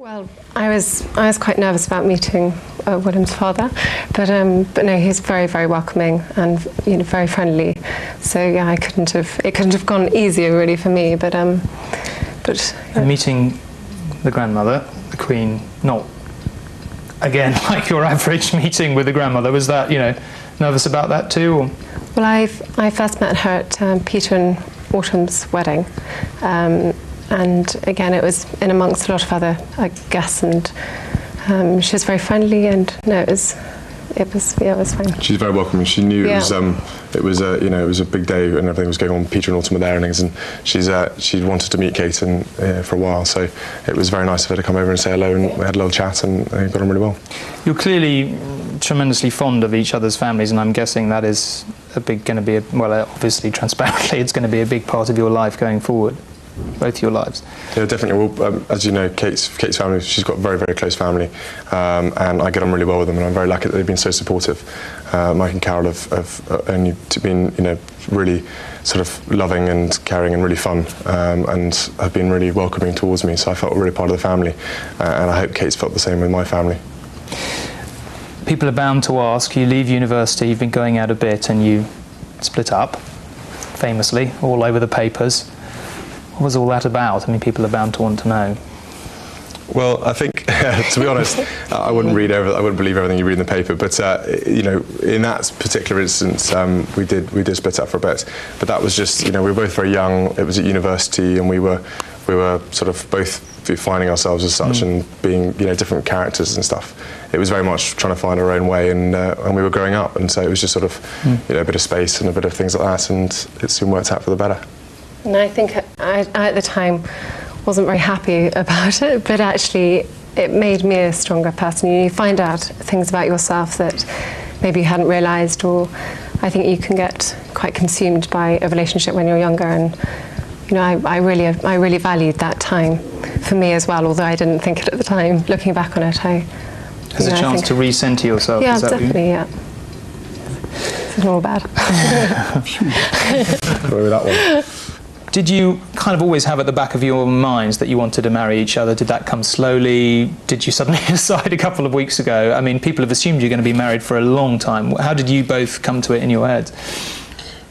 Well, I was quite nervous about meeting William's father, but no, he's very, very welcoming and very friendly. So yeah, it couldn't have gone easier really for me. But And meeting the grandmother, the Queen, not again like your average meeting with the grandmother. Was that nervous about that too? Or? Well, I first met her at Peter and Autumn's wedding. And again, it was in amongst a lot of other guests, and she was very friendly, and no, it was fine. She's very welcoming. She knew it was a big day and everything was going on. Peter and Autumn were there and things, and she'd wanted to meet Kate for a while, so it was very nice of her to come over and say hello, and we had a little chat and got on really well. You're clearly tremendously fond of each other's families, and I'm guessing that is obviously transparently, it's going to be a big part of your life going forward. Both your lives. Yeah, definitely. Well, as you know, Kate's family, she's got a very, very close family, and I get on really well with them, and I'm very lucky that they've been so supportive. Mike and Carol have only been, really sort of loving and caring and really fun, and have been really welcoming towards me, so I felt really part of the family, and I hope Kate's felt the same with my family. People are bound to ask, you leave university, you've been going out a bit, and you split up, famously, all over the papers. What was all that about? I mean, people are bound to want to know. Well, I think, to be honest, I wouldn't believe everything you read in the paper. But in that particular instance, we did split up for a bit. But that was just, we were both very young. It was at university, and we were sort of both finding ourselves as such and being, different characters and stuff. It was very much trying to find our own way, and we were growing up, and so it was just sort of, a bit of space and a bit of things like that, and it soon worked out for the better. And I think I at the time wasn't very happy about it, but actually it made me a stronger person. You find out things about yourself that maybe you hadn't realised, or I think you can get quite consumed by a relationship when you're younger, and I really valued that time for me as well, although I didn't think it at the time. Looking back on it, as a chance to re-center yourself. Yeah, is that definitely, yeah. It's all bad. Where was that one? Did you kind of always have at the back of your minds that you wanted to marry each other? Did that come slowly? Did you suddenly decide a couple of weeks ago? I mean, people have assumed you're going to be married for a long time. How did you both come to it in your heads?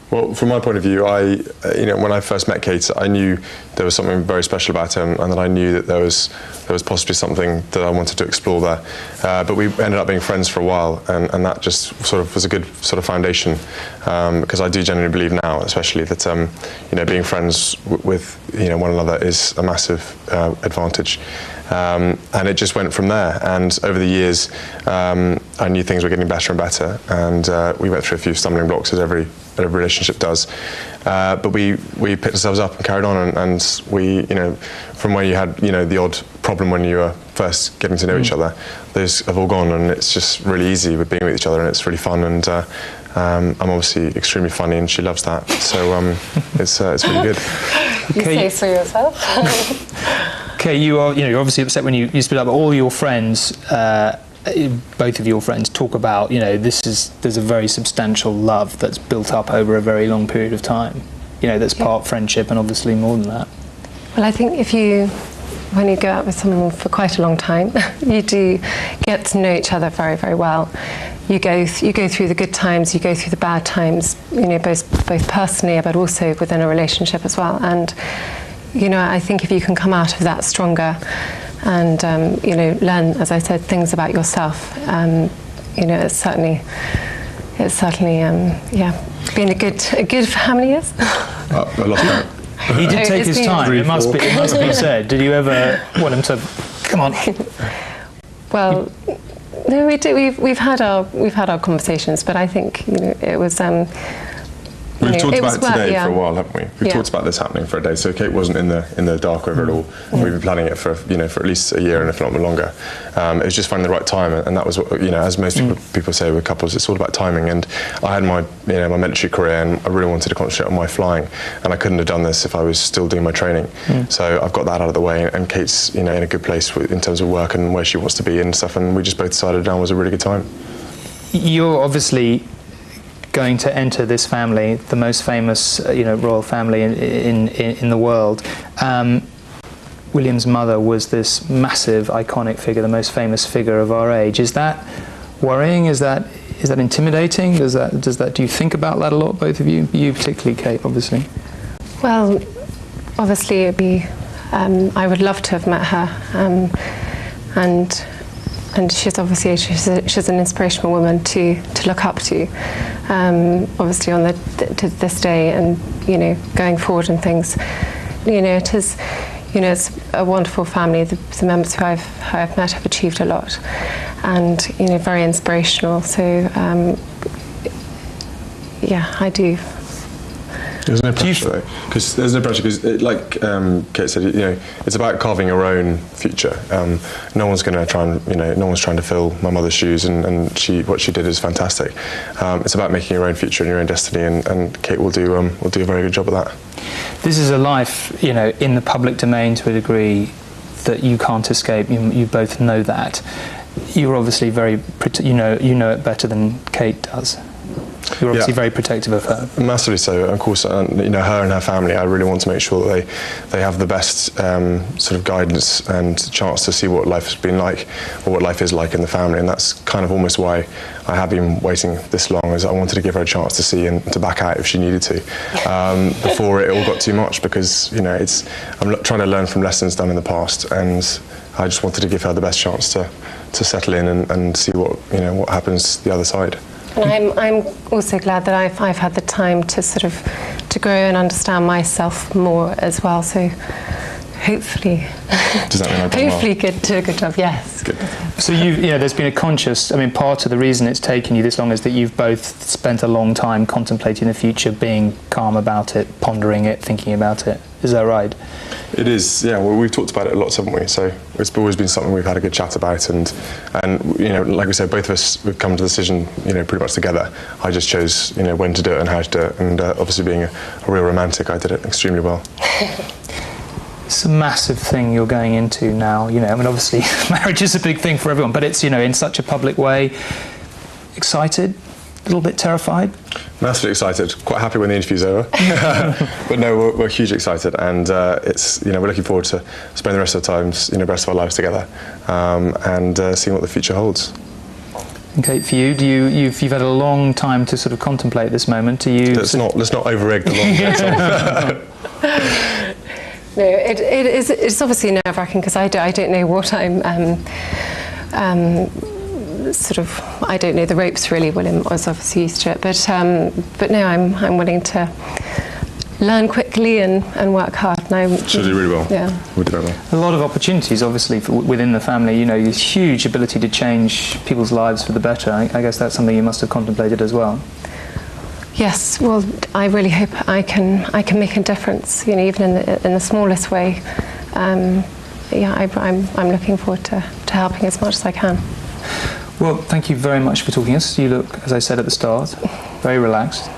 Well, from my point of view, when I first met Kate, I knew there was something very special about him, and that I knew that there was possibly something that I wanted to explore there. But we ended up being friends for a while, and that just sort of was a good sort of foundation, because I do genuinely believe now, especially that being friends with one another is a massive advantage. And it just went from there, and over the years I knew things were getting better and better, and we went through a few stumbling blocks as every relationship does, but we picked ourselves up and carried on, and we, from where you had the odd problem when you were first getting to know each other, those have all gone, and it's just really easy with being with each other, and it's really fun, and I'm obviously extremely funny, and she loves that, so it's really good. You say so yourself. Okay, you're obviously upset when you split up, but all your friends, both of your friends, talk about, there's a very substantial love that's built up over a very long period of time, that's part friendship and obviously more than that. Well, I think when you go out with someone for quite a long time, you do get to know each other very, very well. You go through the good times, you go through the bad times, both personally, but also within a relationship as well. And I think if you can come out of that stronger and, learn, as I said, things about yourself, it's certainly, been a good family years. I lost count. He did take his time, it must be said. Did you ever want him to, come on? Well, no, we do. We've had our conversations, but I think, it was... We've talked about it today for a while, haven't we? We've talked about this happening for a day. So Kate wasn't in the dark over it all. We've been planning it for at least a year, and if not longer. It was just finding the right time, and that was what, as most people say with couples, it's all about timing. And I had my my military career, and I really wanted to concentrate on my flying, and I couldn't have done this if I was still doing my training. So I've got that out of the way, and Kate's in a good place in terms of work and where she wants to be and stuff. And we just both decided now was a really good time. You're obviously going to enter this family, the most famous, royal family in the world. William's mother was this massive, iconic figure, the most famous figure of our age. Is that worrying? Is that intimidating? Do you think about that a lot, both of you? You particularly, Kate, obviously. Well, obviously it'd be. I would love to have met her, and she's obviously she's an inspirational woman to look up to. Obviously to this day, and going forward and things. It's a wonderful family. The members who I've met have achieved a lot, and very inspirational. So yeah, I do. There's no pressure though, because there's no pressure because, like Kate said, it's about carving your own future. No one's going to try and, no one's trying to fill my mother's shoes, and what she did is fantastic. It's about making your own future and your own destiny, and Kate will do a very good job of that. This is a life, in the public domain to a degree that you can't escape. You both know that. You're obviously very, you know it better than Kate does. You're obviously very protective of her. Massively so. Of course, her and her family, I really want to make sure that they have the best sort of guidance and chance to see what life has been like, or what life is like in the family. And that's kind of almost why I have been waiting this long, is I wanted to give her a chance to see and to back out if she needed to, before it all got too much, because I'm trying to learn from lessons done in the past, and I just wanted to give her the best chance to settle in and see what happens the other side. And I'm also glad that I've had the time to grow and understand myself more as well. So hopefully, does that mean I've done well? Hopefully, do a good job. Yes. Good. So there's been a conscious. Part of the reason it's taken you this long is that you've both spent a long time contemplating the future, being calm about it, pondering it, thinking about it. Is that right? It is, yeah. Well, we've talked about it a lot, haven't we? So it's always been something we've had a good chat about, and like we said, both of us we've come to the decision, pretty much together. I just chose, when to do it and how to do it, and obviously being a real romantic, I did it extremely well. It's a massive thing you're going into now. Obviously, marriage is a big thing for everyone, but it's in such a public way. Excited? A little bit terrified? Massively excited. Quite happy when the interview's over. But no, we're hugely excited, and it's we're looking forward to spending the rest of the times, rest of our lives together, and seeing what the future holds. And Kate, for you, you've had a long time to sort of contemplate this moment. Let's not over-egg the long. No, it's obviously nerve-wracking because I don't know what I'm. I don't know the ropes really. William was obviously used to it, but no, I'm willing to learn quickly and work hard. And She'll do really well. Yeah, we'll do very well. A lot of opportunities, obviously, within the family. This huge ability to change people's lives for the better. I guess that's something you must have contemplated as well. Yes, well, I really hope I can make a difference. Even in the smallest way. I'm looking forward to helping as much as I can. Well, thank you very much for talking to us. You look, as I said at the start, very relaxed,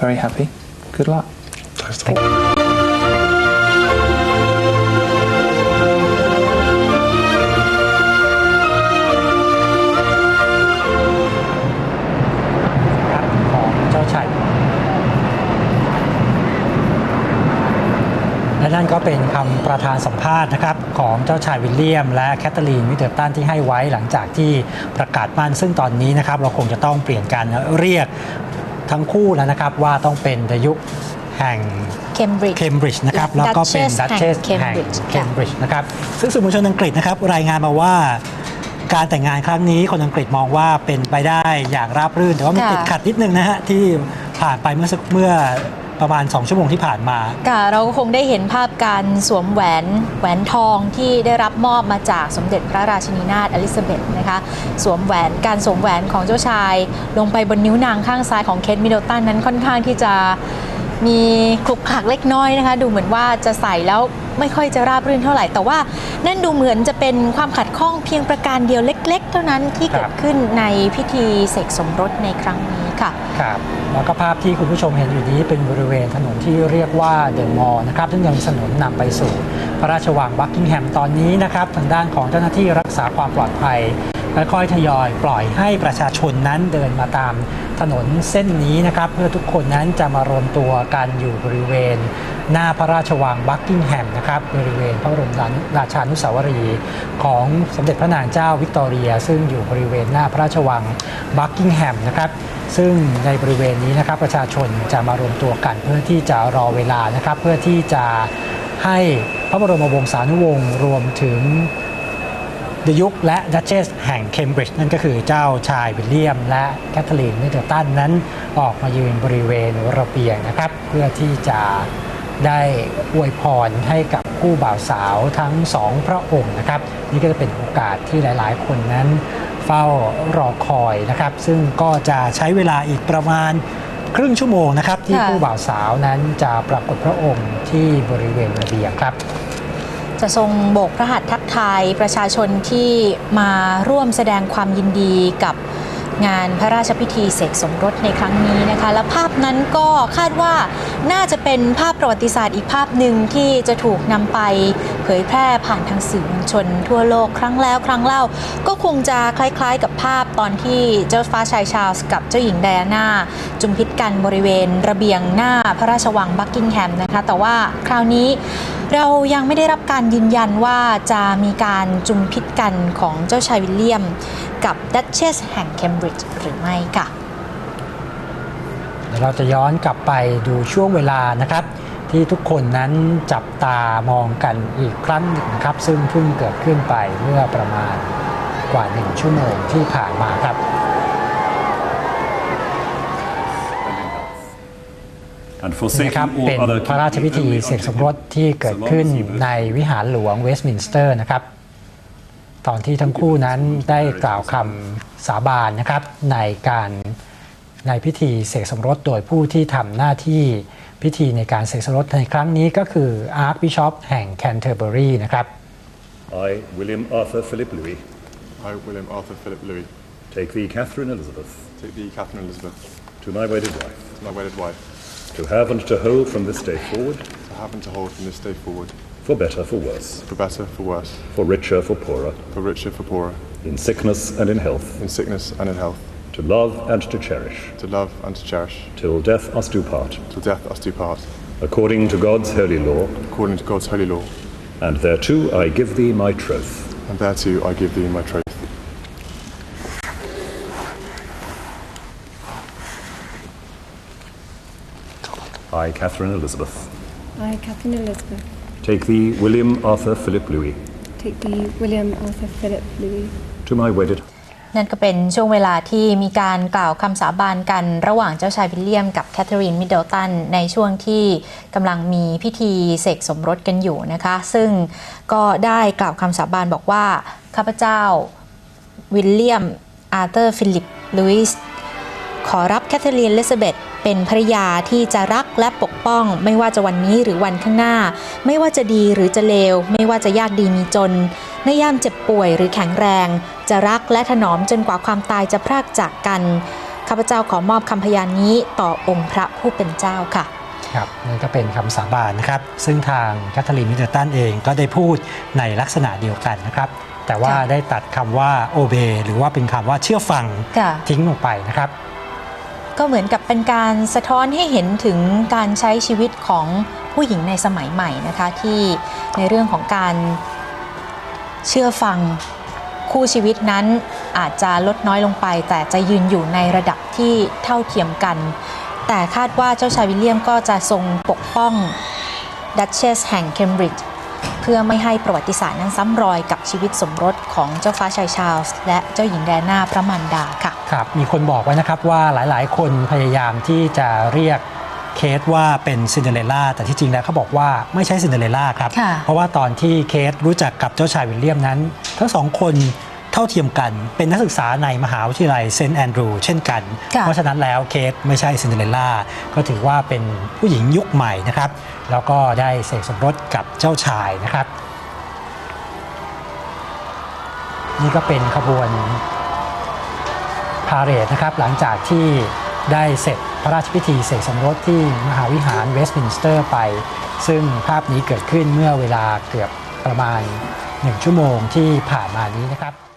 very happy. Good luck. Thank you.และนั่นก็เป็นคำประธานสัมภาษณ์นะครับของเจ้าชายวิลเลียมและแคทเธอรีนมิดเดิลตันที่ให้ไว้หลังจากที่ประกาศมั่นซึ่งตอนนี้นะครับเราคงจะต้องเปลี่ยนการเรียกทั้งคู่แล้วนะครับว่าต้องเป็นดยุคแห่งเคมบริดจ์นะครับแล้วก็เป็นดัชเชสแห่งเคมบริดจ์นะครับซึ่งสื่อมวลชนอังกฤษนะครับรายงานมาว่าการแต่งงานครั้งนี้คนอังกฤษมองว่าเป็นไปได้อย่างราบรื่นแต่ว่ามีติดขัดนิดนึงนะฮะที่ผ่านไปเมื่อประมาณ2 ชั่วโมงที่ผ่านมาค่ะเราคงได้เห็นภาพการสวมแหวนทองที่ได้รับมอบมาจากสมเด็จพระราชินีนาถอลิซาเบธนะคะสวมแหวนของเจ้าชายลงไปบนนิ้วนางข้างซ้ายของเคทมิดเดิลตันนั้นค่อนข้างที่จะมีคลุกคลักเล็กน้อยนะคะดูเหมือนว่าจะใส่แล้วไม่ค่อยจะราบรื่นเท่าไหร่แต่ว่านั่นดูเหมือนจะเป็นความขัดข้องเพียงประการเดียวเล็กๆเท่านั้นที่เกิดขึ้นในพิธีเสกสมรสในครั้งนี้ค่ะครับแล้วก็ภาพที่คุณผู้ชมเห็นอยู่นี้เป็นบริเวณถนนที่เรียกว่าเดอะมอลล์นะครับซึ่งยังมีถนนนำไปสู่พระราชวังบักกิงแฮมตอนนี้นะครับทางด้านของเจ้าหน้าที่รักษาความปลอดภัย ค่อยๆทยอยปล่อยให้ประชาชนนั้นเดินมาตามถนนเส้นนี้นะครับเพื่อทุกคนนั้นจะมารวมตัวกันอยู่บริเวณหน้าพระราชวังบักกิงแฮมนะครับบริเวณพระบรมราชานุสาวรีย์ของสมเด็จพระนางเจ้าวิกตอเรียซึ่งอยู่บริเวณหน้าพระราชวังบักกิงแฮมนะครับซึ่งในบริเวณนี้นะครับประชาชนจะมารวมตัวกันเพื่อที่จะรอเวลานะครับเพื่อที่จะให้พระบรมวงศานุวงศ์รวมถึงดยุคและดัชเชสแห่งเคมบริดจ์นั่นก็คือเจ้าชายวิลเลียมและแคทเธอรีนมิดเดิลตันนั้นออกมายืนบริเวณระเบียงนะครับเพื่อที่จะได้อวยพรให้กับคู่บ่าวสาวทั้งสองพระองค์นะครับนี่ก็จะเป็นโอกาสที่หลายๆคนนั้นเฝ้ารอคอยนะครับซึ่งก็จะใช้เวลาอีกประมาณครึ่งชั่วโมงนะครับที่คู่บ่าวสาวนั้นจะปรากฏพระองค์ที่บริเวณระเบียงครับจะทรงโบกพระหัตถ์ทักทายประชาชนที่มาร่วมแสดงความยินดีกับงานพระราชพิธีเสกสมรสในครั้งนี้นะคะและภาพนั้นก็คาดว่าน่าจะเป็นภาพประวัติศาสตร์อีกภาพหนึ่งที่จะถูกนำไปเผยแพร่ผ่านทางสื่อมวลชนทั่วโลกครั้งแล้วครั้งเล่าก็คงจะคล้ายๆกับภาพตอนที่เจ้าฟ้าชายชาร์ลส์กับเจ้าหญิงไดอาน่าจุมพิษกันบริเวณระเบียงหน้าพระราชวังบักกิงแฮมนะคะแต่ว่าคราวนี้เรายังไม่ได้รับการยืนยันว่าจะมีการจุมพิษกันของเจ้าชายวิลเลียมกับดัชเชสแห่งเคมบริดจ์หรือไม่ค่ะเดี๋ยวเราจะย้อนกลับไปดูช่วงเวลานะครับที่ทุกคนนั้นจับตามองกันอีกครั้งหนึ่งนะครับซึ่งเพิ่งเกิดขึ้นไปเมื่อประมาณกว่า1ชั่วโมงที่ผ่านมาครับนะครับเป็นพระราชพิธีเสกสมรสที่เกิดขึ้นในวิหารหลวงเวสต์มินสเตอร์นะครับตอนที่ทั้งคู่นั้นได้กล่าวคำสาบานนะครับในพิธีเสกสมรสโดยผู้ที่ทำหน้าที่พิธีในการเสกสมรสในครั้งนี้ก็คืออาร์คบิชอปแห่งแคนเทอร์เบอรีนะครับ I William Arthur Philip Louis I William Arthur Philip Louis take thee Catherine Elizabeth to my wedded wife my wedded wife to have and to hold from this day forward for better for worse for richer for poorer in sickness and in health to love and to cherish till death us do part according to God's holy law and thereto I give thee my troth I Catherine Elizabeth take thee William Arthur Philip Louis to my weddedนั่นก็เป็นช่วงเวลาที่มีการกล่าวคำสาบานกันระหว่างเจ้าชายวิลเลียมกับแคทเธอรีนมิดเดิลตันในช่วงที่กำลังมีพิธีเสกสมรสกันอยู่นะคะซึ่งก็ได้กล่าวคำสาบานบอกว่าข้าพเจ้าวิลเลียมอาร์เธอร์ฟิลิปลุยส์ขอรับแคทเธอรีนอลิซาเบธเป็นภริยาที่จะรักและปกป้องไม่ว่าจะวันนี้หรือวันข้างหน้าไม่ว่าจะดีหรือจะเลวไม่ว่าจะยากดีมีจนในยามเจ็บป่วยหรือแข็งแรงจะรักและถนอมจนกว่าความตายจะพรากจากกันข้าพเจ้าขอมอบคำพยานนี้ต่อองค์พระผู้เป็นเจ้าค่ะครับนี่ก็เป็นคำสาบานนะครับซึ่งทางแคทเธอรีนมิดเดิลตันเองก็ได้พูดในลักษณะเดียวกันนะครับแต่ว่าได้ตัดคำว่าโอเบหรือว่าเป็นคำว่าเชื่อฟังทิ้งลงไปนะครับก็เหมือนกับเป็นการสะท้อนให้เห็นถึงการใช้ชีวิตของผู้หญิงในสมัยใหม่นะคะที่ในเรื่องของการเชื่อฟังคู่ชีวิตนั้นอาจจะลดน้อยลงไปแต่จะยืนอยู่ในระดับที่เท่าเทียมกันแต่คาดว่าเจ้าชายวิลเลียมก็จะทรงปกป้องดัชเชสแห่งเคมบริดจ์เพื่อไม่ให้ประวัติศาสตร์นั้นซ้ำรอยกับชีวิตสมรสของเจ้าฟ้าชายชาร์ลส์และเจ้าหญิงไดอาน่าพระมารดาค่ะครับมีคนบอกไว้นะครับว่าหลายๆคนพยายามที่จะเรียกเคทว่าเป็นซินเดอเรลล่าแต่ที่จริงแล้วเขาบอกว่าไม่ใช่ซินเดอเรลล่าครับเพราะว่าตอนที่เคทรู้จักกับเจ้าชายวิลเลียมนั้นทั้งสองคนเท่าเทียมกันเป็นนักศึกษาในมหาวิทยาลัยเซนต์แอนดรูว์เช่นกันเพราะฉะนั้นแล้วเคทไม่ใช่ซินเดอเรลล่าก็ถือว่าเป็นผู้หญิงยุคใหม่นะครับแล้วก็ได้เสกสมรสกับเจ้าชายนะครับนี่ก็เป็นขบวนพาเหรดนะครับหลังจากที่ได้เสร็จพระราชพิธีเสกสมรสที่มหาวิหารเวสต์มินสเตอร์ไปซึ่งภาพนี้เกิดขึ้นเมื่อเวลาเกือบประมาณ1ชั่วโมงที่ผ่านมานี้นะครับ